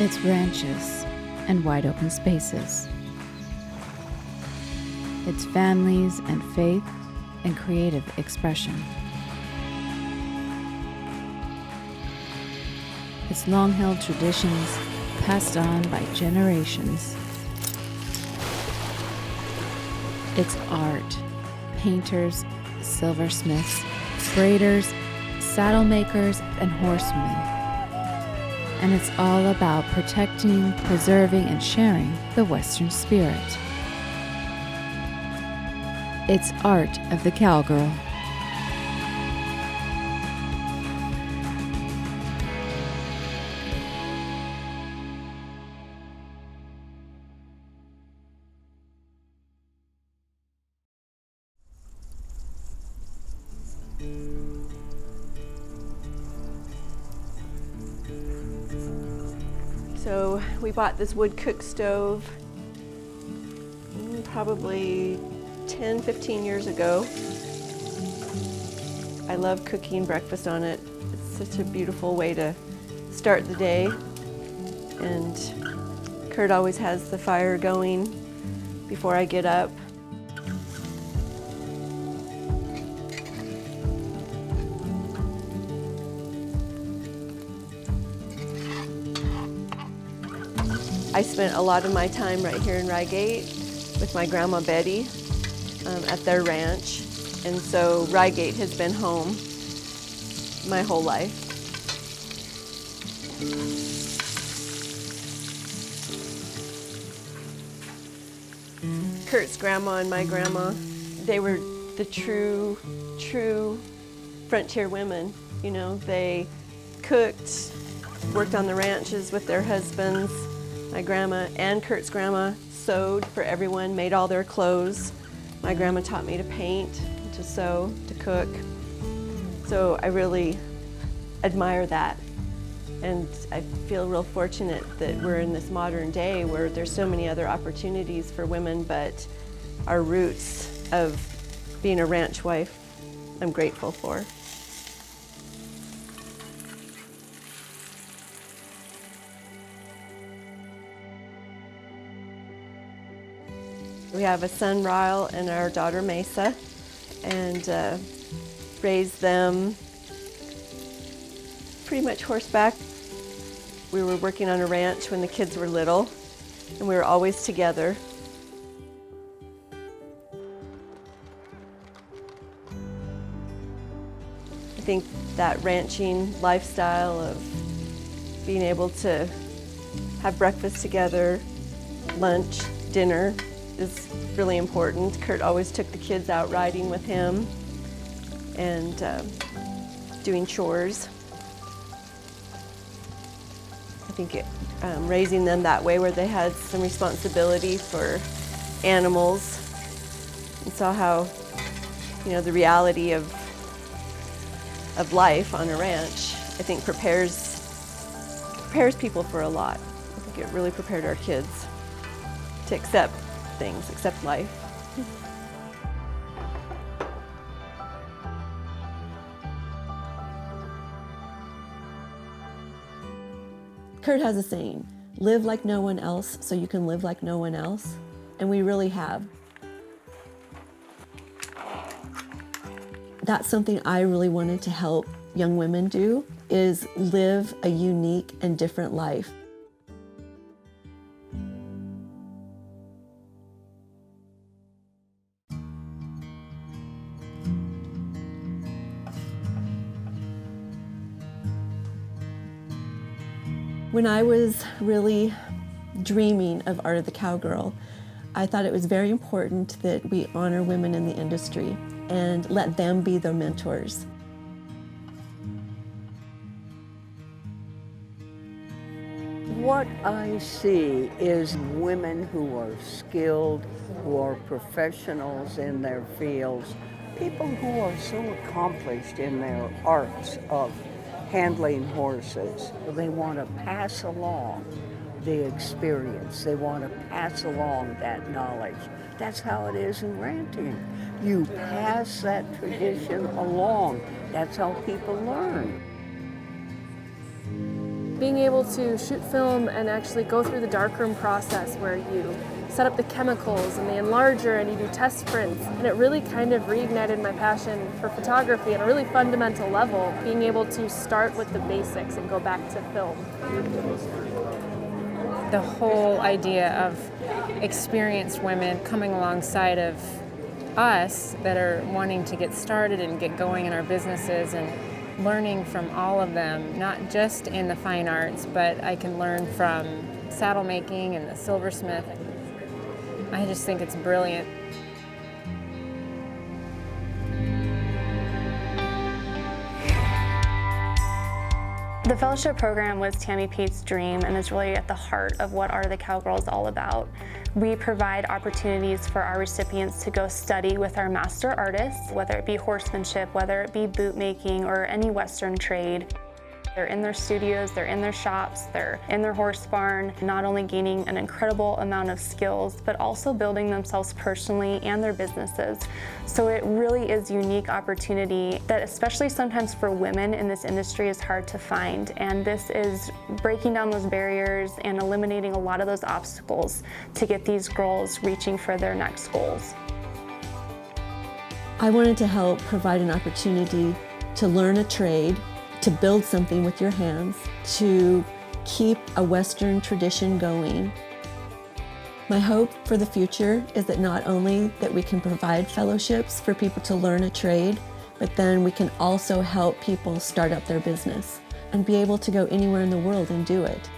It's ranches and wide open spaces. It's families and faith and creative expression. It's long-held traditions passed on by generations. It's art, painters, silversmiths, braiders, saddle makers, and horsemen. And it's all about protecting, preserving, and sharing the Western spirit. It's art of the cowgirl. So we bought this wood cook stove probably 10, 15 years ago. I love cooking breakfast on it. It's such a beautiful way to start the day. And Kurt always has the fire going before I get up. I spent a lot of my time right here in Rygate with my grandma Betty at their ranch. And so Rygate has been home my whole life. Kurt's grandma and my grandma, they were the true frontier women. You know, they cooked, worked on the ranches with their husbands. My grandma and Kurt's grandma sewed for everyone, made all their clothes. My grandma taught me to paint, to sew, to cook. So I really admire that. And I feel real fortunate that we're in this modern day where there's so many other opportunities for women, but our roots of being a ranch wife, I'm grateful for. We have a son, Ryle, and our daughter, Mesa, and raised them pretty much horseback. We were working on a ranch when the kids were little, and we were always together. I think that ranching lifestyle of being able to have breakfast together, lunch, dinner, is really important. Kurt always took the kids out riding with him and doing chores. I think raising them that way where they had some responsibility for animals and saw how, you know, the reality of life on a ranch, I think prepares people for a lot. I think it really prepared our kids to accept things, accept life. Kurt has a saying, live like no one else so you can live like no one else. And we really have. That's something I really wanted to help young women do, is live a unique and different life. When I was really dreaming of Art of the Cowgirl, I thought it was very important that we honor women in the industry and let them be their mentors. What I see is women who are skilled, who are professionals in their fields, people who are so accomplished in their arts of handling horses. They want to pass along the experience. They want to pass along that knowledge. That's how it is in ranting. You pass that tradition along. That's how people learn. Being able to shoot film and actually go through the darkroom process where you set up the chemicals and the enlarger and you do test prints, and it really kind of reignited my passion for photography at a really fundamental level, being able to start with the basics and go back to film. The whole idea of experienced women coming alongside of us that are wanting to get started and get going in our businesses, and learning from all of them, not just in the fine arts, but I can learn from saddle making and the silversmith. I just think it's brilliant. The fellowship program was Tammy Pete's dream and is really at the heart of what Art of the Cowgirl is all about. We provide opportunities for our recipients to go study with our master artists, whether it be horsemanship, whether it be boot making, or any Western trade. They're in their studios, they're in their shops, they're in their horse barn, not only gaining an incredible amount of skills, but also building themselves personally and their businesses. So it really is a unique opportunity that, especially sometimes for women in this industry, is hard to find. And this is breaking down those barriers and eliminating a lot of those obstacles to get these girls reaching for their next goals. I wanted to help provide an opportunity to learn a trade, to build something with your hands, to keep a Western tradition going. My hope for the future is that not only that we can provide fellowships for people to learn a trade, but then we can also help people start up their business and be able to go anywhere in the world and do it.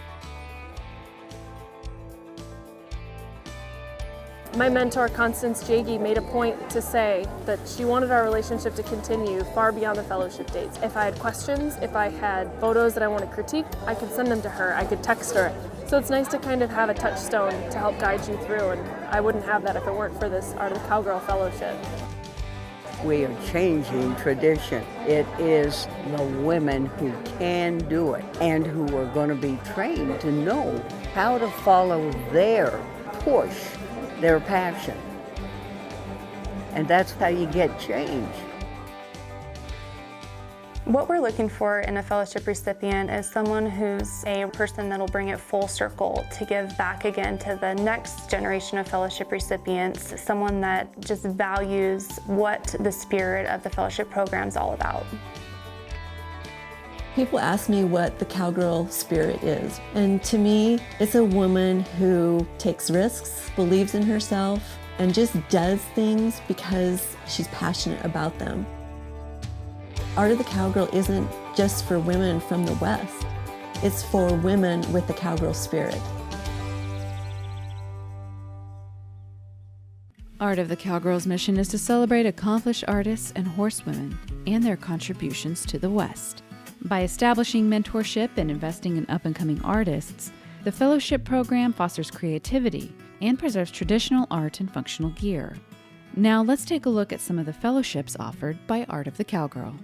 My mentor, Constance Jaggi, made a point to say that she wanted our relationship to continue far beyond the fellowship dates. If I had questions, if I had photos that I wanted critiqued, I could send them to her, I could text her. So it's nice to kind of have a touchstone to help guide you through, and I wouldn't have that if it weren't for this Art of the Cowgirl Fellowship. We are changing tradition. It is the women who can do it and who are going to be trained to know how to follow their push, their passion. And that's how you get change. What we're looking for in a fellowship recipient is someone who's a person that'll bring it full circle to give back again to the next generation of fellowship recipients, someone that just values what the spirit of the fellowship program is all about. People ask me what the Cowgirl spirit is, and to me, it's a woman who takes risks, believes in herself, and just does things because she's passionate about them. Art of the Cowgirl isn't just for women from the West. It's for women with the cowgirl spirit. Art of the Cowgirl's mission is to celebrate accomplished artists and horsewomen and their contributions to the West. By establishing mentorship and investing in up-and-coming artists, the fellowship program fosters creativity and preserves traditional art and functional gear. Now let's take a look at some of the fellowships offered by Art of the Cowgirl.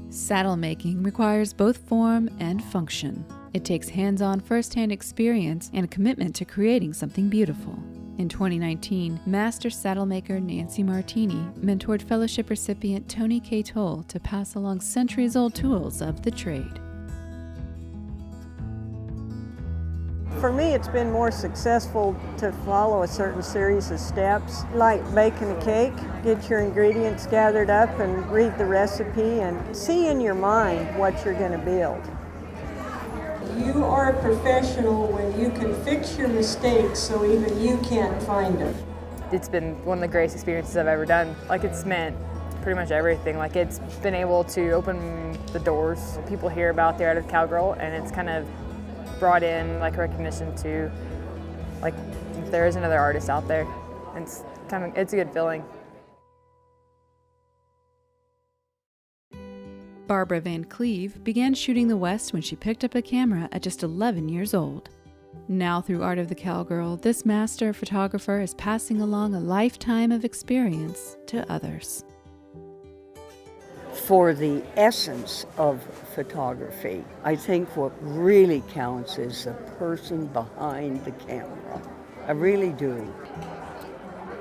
Saddle making requires both form and function. It takes hands-on first-hand experience and a commitment to creating something beautiful. In 2019, Master Saddle Maker Nancy Martini mentored fellowship recipient Tony K. Toll to pass along centuries-old tools of the trade. For me, it's been more successful to follow a certain series of steps, like baking a cake. Get your ingredients gathered up and read the recipe and see in your mind what you're going to build. You are a professional when you can fix your mistakes so even you can't find them. It's been one of the greatest experiences I've ever done. Like, it's meant pretty much everything. Like, it's been able to open the doors. People hear about the Art of Cowgirl, and it's kind of brought in like recognition to, like, if there is another artist out there. It's a good feeling. Barbara Van Cleve began shooting the West when she picked up a camera at just 11 years old. Now, through Art of the Cowgirl, this master photographer is passing along a lifetime of experience to others. For the essence of photography, I think what really counts is the person behind the camera. I really do.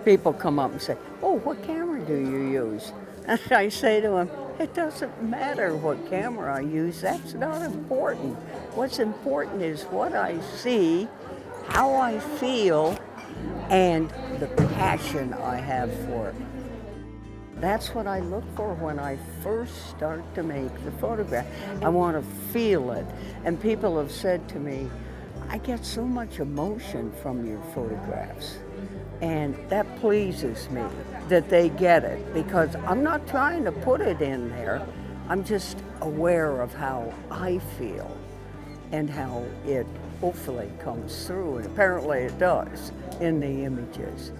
People come up and say, "Oh, what camera do you use?" And I say to them, It doesn't matter what camera I use, that's not important. What's important is what I see, how I feel, and the passion I have for it. That's what I look for when I first start to make the photograph. I want to feel it. And people have said to me, I get so much emotion from your photographs. And that pleases me that they get it, because I'm not trying to put it in there. I'm just aware of how I feel and how it hopefully comes through, and apparently it does in the images.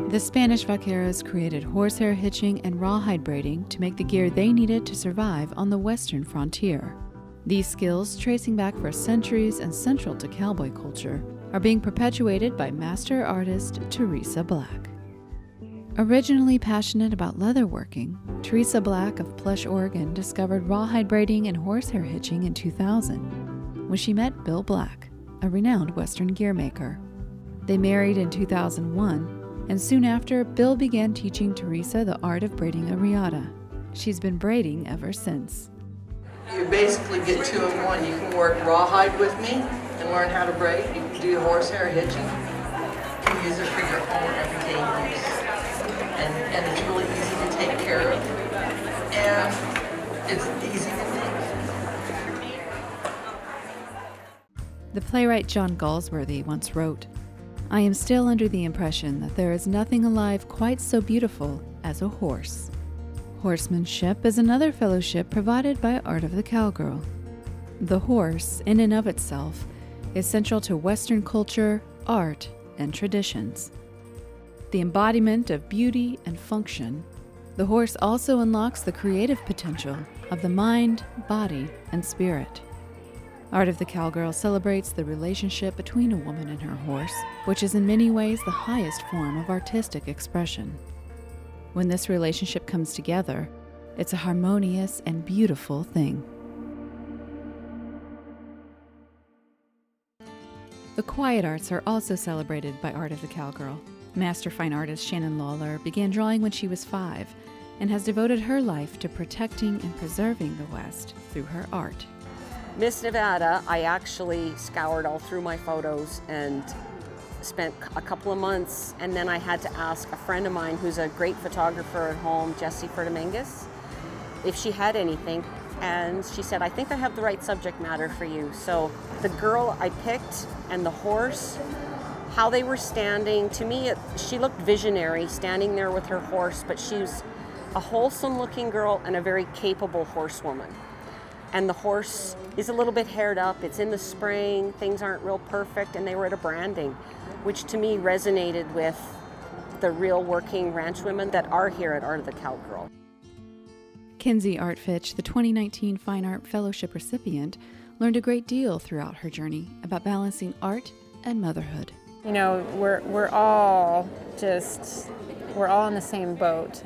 The Spanish vaqueros created horsehair hitching and rawhide braiding to make the gear they needed to survive on the western frontier. These skills, tracing back for centuries and central to cowboy culture, are being perpetuated by master artist Teresa Black. Originally passionate about leatherworking, Teresa Black of Plush, Oregon discovered rawhide braiding and horsehair hitching in 2000 when she met Bill Black, a renowned Western gear maker. They married in 2001, and soon after, Bill began teaching Teresa the art of braiding a riata. She's been braiding ever since. You basically get two in one. You can work rawhide with me and learn how to braid. You can do horsehair hitching. You can use it for your own everyday use. And it's really easy to take care of. And it's easy to make. The playwright John Galsworthy once wrote, "I am still under the impression that there is nothing alive quite so beautiful as a horse." Horsemanship is another fellowship provided by Art of the Cowgirl. The horse, in and of itself, is central to Western culture, art, and traditions. The embodiment of beauty and function, the horse also unlocks the creative potential of the mind, body, and spirit. Art of the Cowgirl celebrates the relationship between a woman and her horse, which is in many ways the highest form of artistic expression. When this relationship comes together, it's a harmonious and beautiful thing. The quiet arts are also celebrated by Art of the Cowgirl. Master fine artist Shannon Lawler began drawing when she was 5 and has devoted her life to protecting and preserving the West through her art. Miss Nevada, I actually scoured all through my photos and spent a couple of months, and then I had to ask a friend of mine who's a great photographer at home, Jessie Ferdominguez, if she had anything, and she said, I think I have the right subject matter for you. So the girl I picked and the horse, how they were standing, to me, she looked visionary, standing there with her horse, but she was a wholesome looking girl and a very capable horsewoman. And the horse is a little bit haired up, it's in the spring, things aren't real perfect, and they were at a branding, which to me resonated with the real working ranch women that are here at Art of the Cowgirl. Kinsey Artfitch, the 2019 Fine Art Fellowship recipient, learned a great deal throughout her journey about balancing art and motherhood. You know, we're all in the same boat.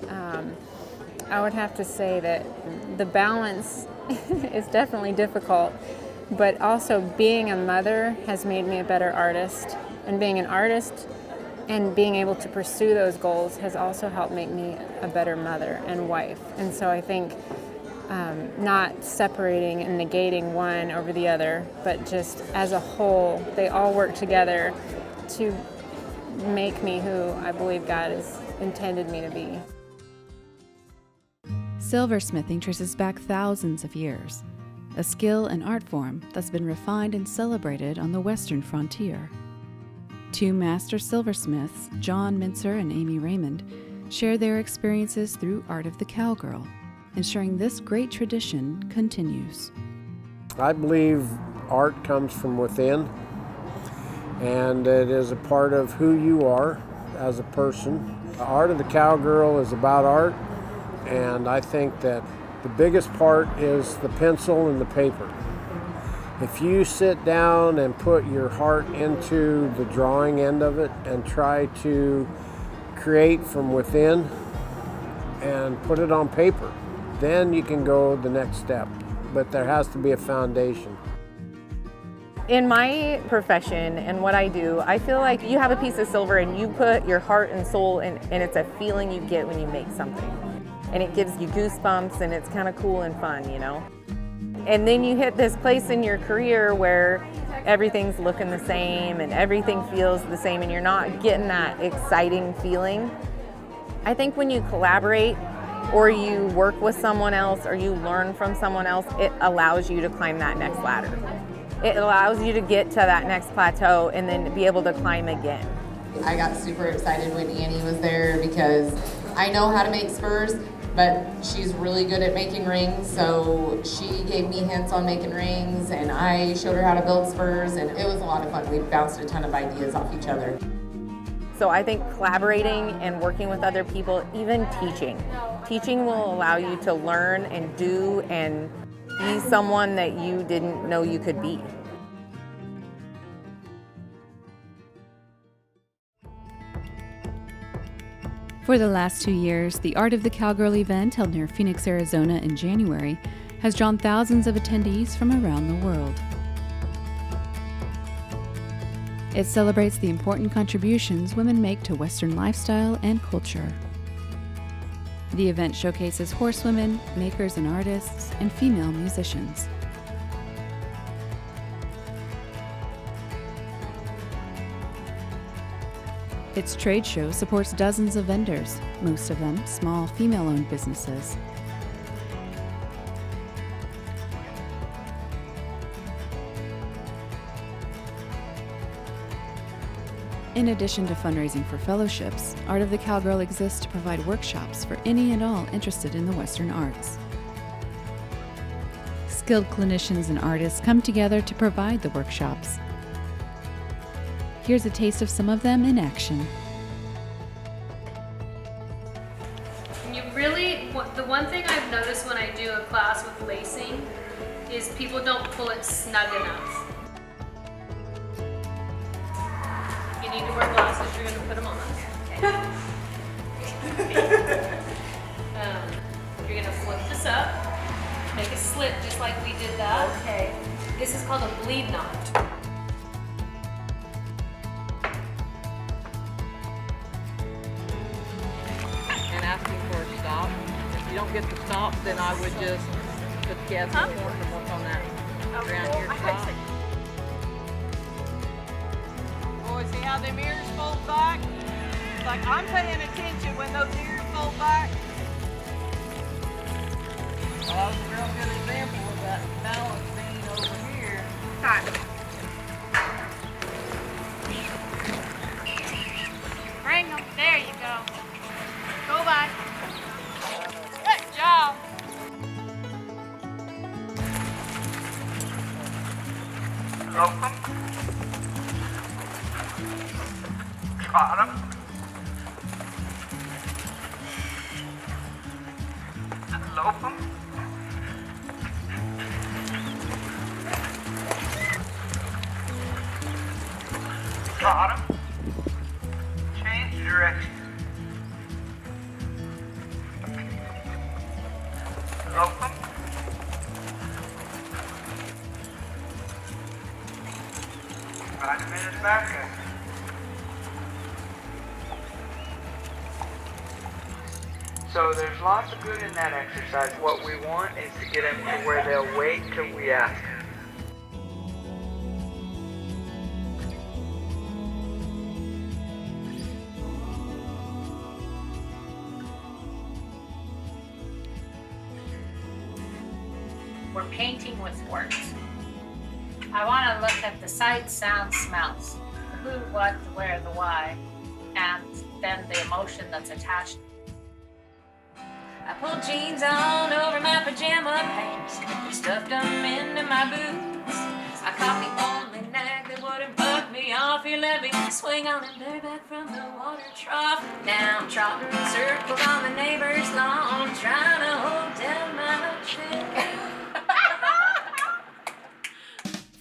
I would have to say that the balance is definitely difficult, but also being a mother has made me a better artist, and being an artist and being able to pursue those goals has also helped make me a better mother and wife. And so I think not separating and negating one over the other, but just as a whole, they all work together to make me who I believe God has intended me to be. Silversmithing traces back thousands of years, a skill and art form that's been refined and celebrated on the western frontier. Two master silversmiths, John Mincer and Amy Raymond, share their experiences through Art of the Cowgirl, ensuring this great tradition continues. I believe art comes from within, and it is a part of who you are as a person. Art of the Cowgirl is about art, and I think that the biggest part is the pencil and the paper. If you sit down and put your heart into the drawing end of it and try to create from within and put it on paper, then you can go the next step. But there has to be a foundation. In my profession and what I do, I feel like you have a piece of silver and you put your heart and soul in, and it's a feeling you get when you make something. And it gives you goosebumps and it's kind of cool and fun, you know? And then you hit this place in your career where everything's looking the same and everything feels the same and you're not getting that exciting feeling. I think when you collaborate or you work with someone else or you learn from someone else, it allows you to climb that next ladder. It allows you to get to that next plateau and then be able to climb again. I got super excited when Annie was there because I know how to make spurs, but she's really good at making rings, so she gave me hints on making rings and I showed her how to build spurs, and it was a lot of fun. We bounced a ton of ideas off each other. So I think collaborating and working with other people, even teaching. Teaching will allow you to learn and do and be someone that you didn't know you could be. For the last 2 years, the Art of the Cowgirl event held near Phoenix, Arizona in January has drawn thousands of attendees from around the world. It celebrates the important contributions women make to Western lifestyle and culture. The event showcases horsewomen, makers and artists, and female musicians. Its trade show supports dozens of vendors, most of them small female-owned businesses. In addition to fundraising for fellowships, Art of the Cowgirl exists to provide workshops for any and all interested in the Western arts. Skilled clinicians and artists come together to provide the workshops. Here's a taste of some of them in action. The one thing I've noticed when I do a class with lacing is people don't pull it snug enough. You need to wear glasses, you're going to put them on. You're going to flip this up, make a slip just like we did that. Okay. This is called a bleed knot. And asking for a stop. If you don't get the stop, then I would just put the gas in the corner and work on that around here stop. Boy, see how them ears fold back? It's like I'm paying attention when those ears fold back. Well, that was a real good example of that balance being over here. Bring them. There you go. Go back. Good job. Rope them. Trot them. Lope them. Trot them. Change direction. Rope them. 5 minutes back. So there's lots of good in that exercise. What we want is to get them to where they'll wait till we ask. We're painting with words. I want to look at the sights, sounds, smells, the who, what, the where, the why, and then the emotion that's attached. I pulled jeans on over my pajama pants, stuffed them into my boots. I caught the only nag that wouldn't buck me off. He let me swing on him bareback from the water trough. Now I'm trotting circles on the neighbor's lawn, trying to hold down my chin.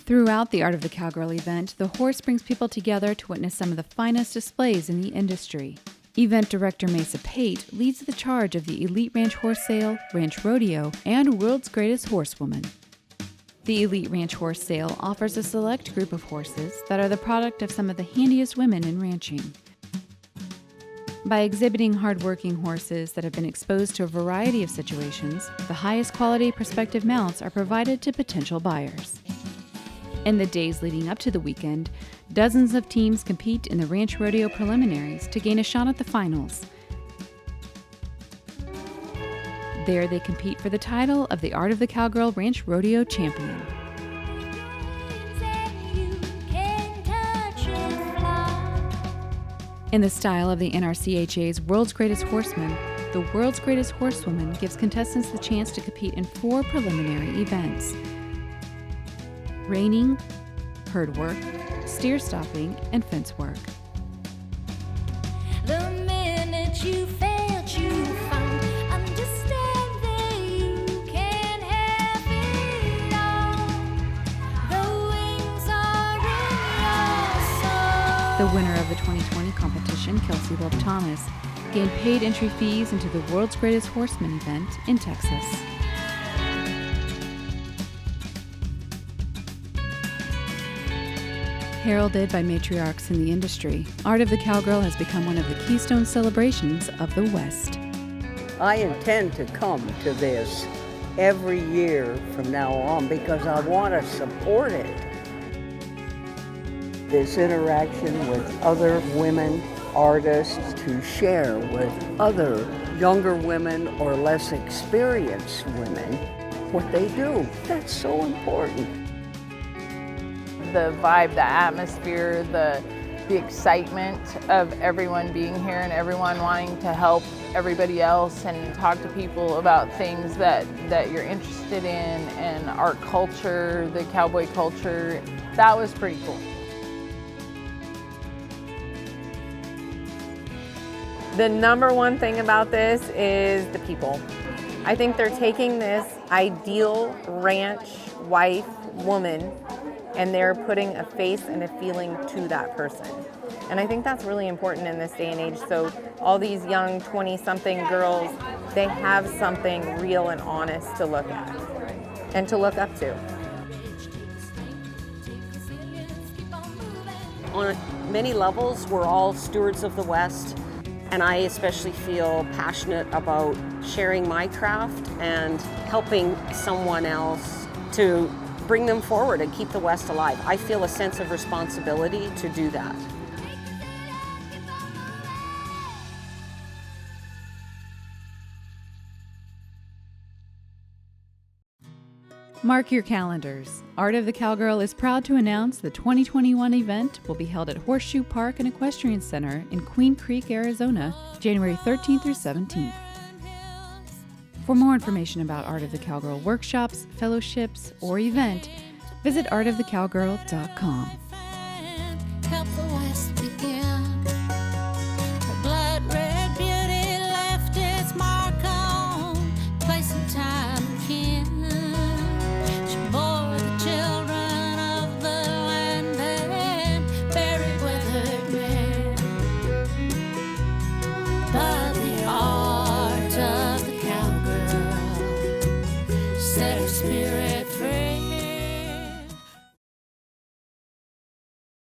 Throughout the Art of the Cowgirl event, the horse brings people together to witness some of the finest displays in the industry. Event director Mesa Pate leads the charge of the Elite Ranch Horse Sale, Ranch Rodeo, and World's Greatest Horsewoman. The Elite Ranch Horse Sale offers a select group of horses that are the product of some of the handiest women in ranching. By exhibiting hard-working horses that have been exposed to a variety of situations, the highest quality prospective mounts are provided to potential buyers. In the days leading up to the weekend, dozens of teams compete in the ranch rodeo preliminaries to gain a shot at the finals. There they compete for the title of the Art of the Cowgirl Ranch Rodeo Champion. In the style of the NRCHA's World's Greatest Horseman, the World's Greatest Horsewoman gives contestants the chance to compete in 4 preliminary events: reining, herd work, steer stopping, and fence work. The minute you felt you found, understand that you can have it all. The wings are in your soul. The winner of the 2020 competition, Kelsey Love Thomas, gained paid entry fees into the World's Greatest Horseman event in Texas. Heralded by matriarchs in the industry, Art of the Cowgirl has become one of the keystone celebrations of the West. I intend to come to this every year from now on because I want to support it. This interaction with other women artists to share with other younger women or less experienced women what they do. That's so important. The vibe, the atmosphere, the excitement of everyone being here and everyone wanting to help everybody else and talk to people about things that you're interested in and art culture, the cowboy culture. That was pretty cool. The number one thing about this is the people. I think they're taking this ideal ranch wife, woman, and they're putting a face and a feeling to that person. And I think that's really important in this day and age. So all these young 20-something girls, they have something real and honest to look at and to look up to. On many levels, we're all stewards of the West, and I especially feel passionate about sharing my craft and helping someone else to bring them forward and keep the West alive. I feel a sense of responsibility to do that. Mark your calendars. Art of the Cowgirl is proud to announce the 2021 event will be held at Horseshoe Park and Equestrian Center in Queen Creek, Arizona, January 13th through 17th. For more information about Art of the Cowgirl workshops, fellowships, or event, visit artofthecowgirl.com. Help the West begin.